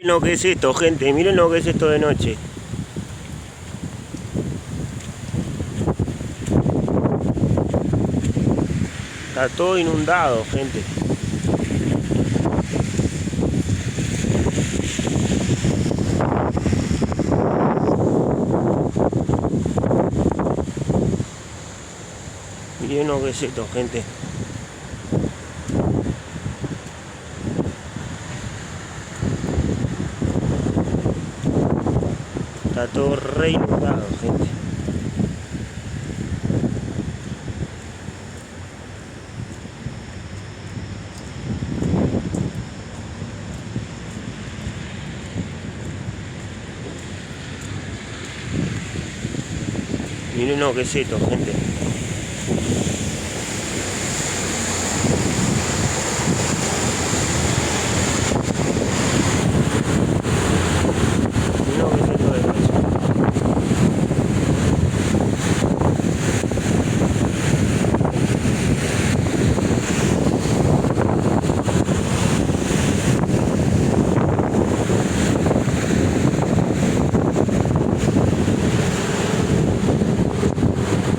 Miren lo que es esto, gente, miren lo que es esto de noche. Está todo inundado, gente. Miren lo que es esto, gente. Está todo re inundado, gente. Miren lo que es esto, gente.